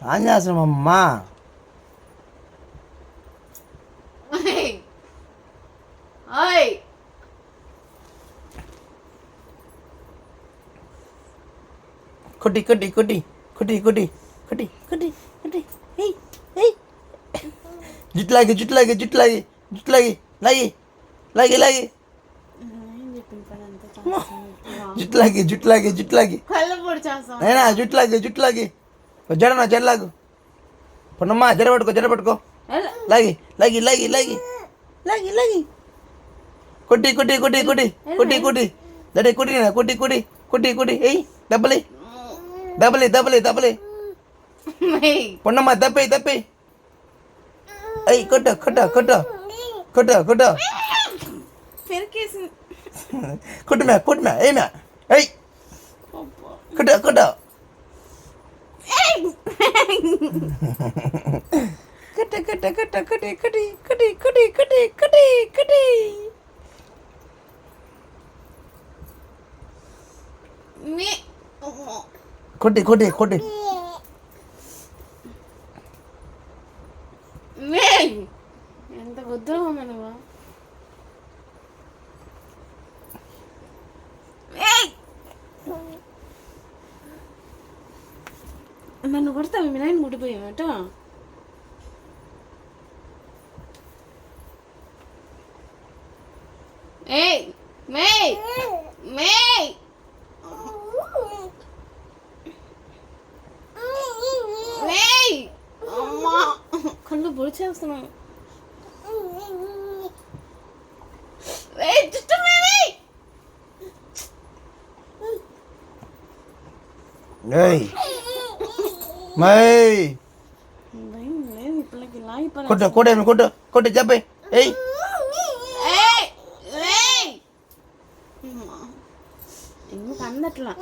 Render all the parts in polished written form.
On చేస్తున్నామమ్మా. కొట్టి కొట్టి కొట్టి కొట్టి కొట్టి కొట్టి కొట్టి కొట్టి జుట్లాగి జుట్లాగి జుట్లాగి జుట్లాగి లాగి లాగి లాగి జుట్లాగి జుట్లాగి జుట్లాగి అయినా జుట్లాగి జుట్లాగి జడనా జడలాగు పొన్నమ్మా జడ పట్టుకో లాగి లాగి లాగి లాగి లాగి లాగి కొట్టి కొట్టి కొట్టి కొట్టి కొట్టి కొట్టి దడే కొట్టి కొట్టి కొట్టి కొట్టి కొట్టి ఏయ్ దెబ్బలి దెబ్బలి దెబ్బలి దెబ్బలి పొన్నమ్మా దప్పి దప్పి అయ్యి కొట్ట కొట్ట కొట్ట కొట్ట కొట్ట కుట్టుమే కుట్టుమే ఏమే అయ్యి కొట్ట కొట్ట కట్ట కట్ట కట్ట కటి కటి కటి కటి కటి కటి కటి కొట్టి కొట్టి కొట్టి ఎంత గుద్దురు నువ్వు నన్ను కొడతావు మీ నాయన ముడిపోయామట ఏయ్ మే మే అమ్మా కళ్ళు పొడిచేస్తున్నాను కొట్టు కొట్టు కొట్టు కొట్టు చెప్పి ఏయ్ ఎందుకు అందట్లా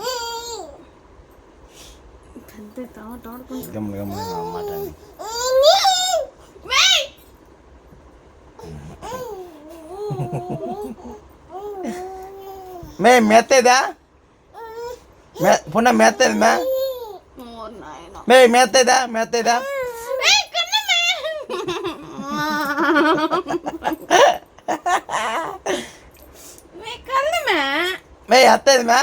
పెద్ద మే మెత్తదా పున్న మెత్తది మే మెత్తదా మెత్తదా మే అత్తది మే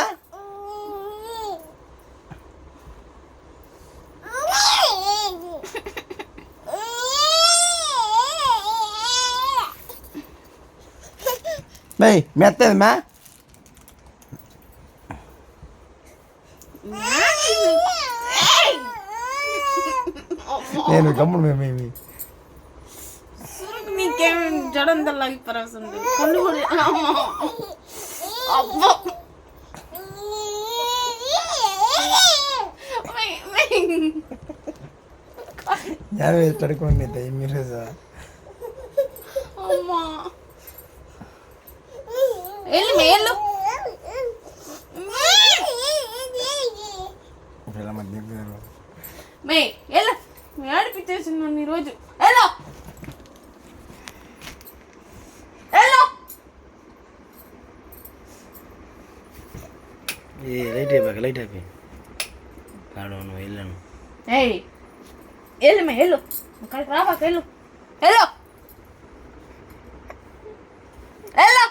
మే మెత్తది మే నేను గమ్మును మేము నీకేం జడంతలాగి పరవస్తుంది కళ్ళు కూడా అబ్బో యాభై పడుకోండి మీరు అమ్మా వెళ్ళు మేలు మే ఎలా ఏడిపించేసింది నన్ను ఈరోజు ఎలా ఎలా లైట్ అయిపోయాక లైట్ అయిపోయి కాడను వెళ్ళాను ఏయ్ వెళ్ళు మే వెళ్ళు అక్కడికి రాబాక వెళ్ళు వెళ్ళు వెళ్ళు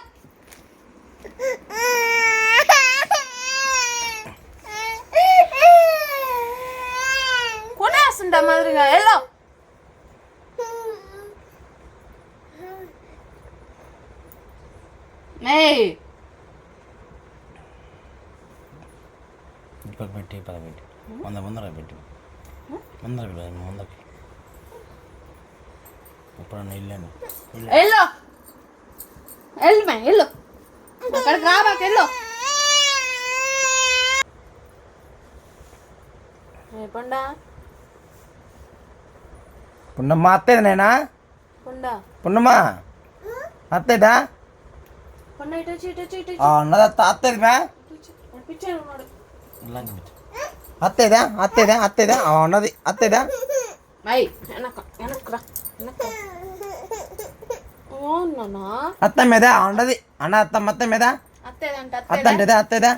కొనేస్తుంటా మాదిరిగా వెళ్ళు ఏయ్ ఇప్పుడు పెట్టి పెట్టి ముందర పెట్టి ముందరకి ఎప్పుడన్నా వెళ్ళాను వెళ్ళు వెళ్ళు మే వెళ్ళు అక్కడికి రాబాక వెళ్ళు పండా పున్నమ్మ అత్తేది నేనా పండా పున్నమ్మా అత్తేదా పండా ఇటు వచ్చి ఇటు వచ్చి ఇటు అన్నదా అత్తేది మే పిచ్చాడు ఉన్నాడు అత్తేదా అత్తేదా అత్తేదా ఉన్నది అత్తేదా అత్త మీద ఉండదు అన్న అత్త మొత్తం మీద అత్త అంటేదా అత్తేదా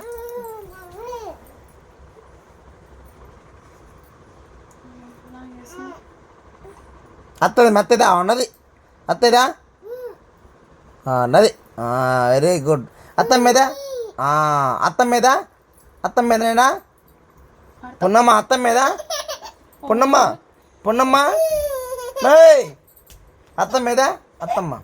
అత్తది మెత్తదా ఉన్నది అత్తదా ఉన్నది వెరీ గుడ్ అత్తం మీద అత్తం మీద అత్తం మీదనేనా పున్నమ్మ అత్తం మీద పున్నమ్మ పున్నమ్మ ఏయ్ అత్తం మీద అత్తమ్మ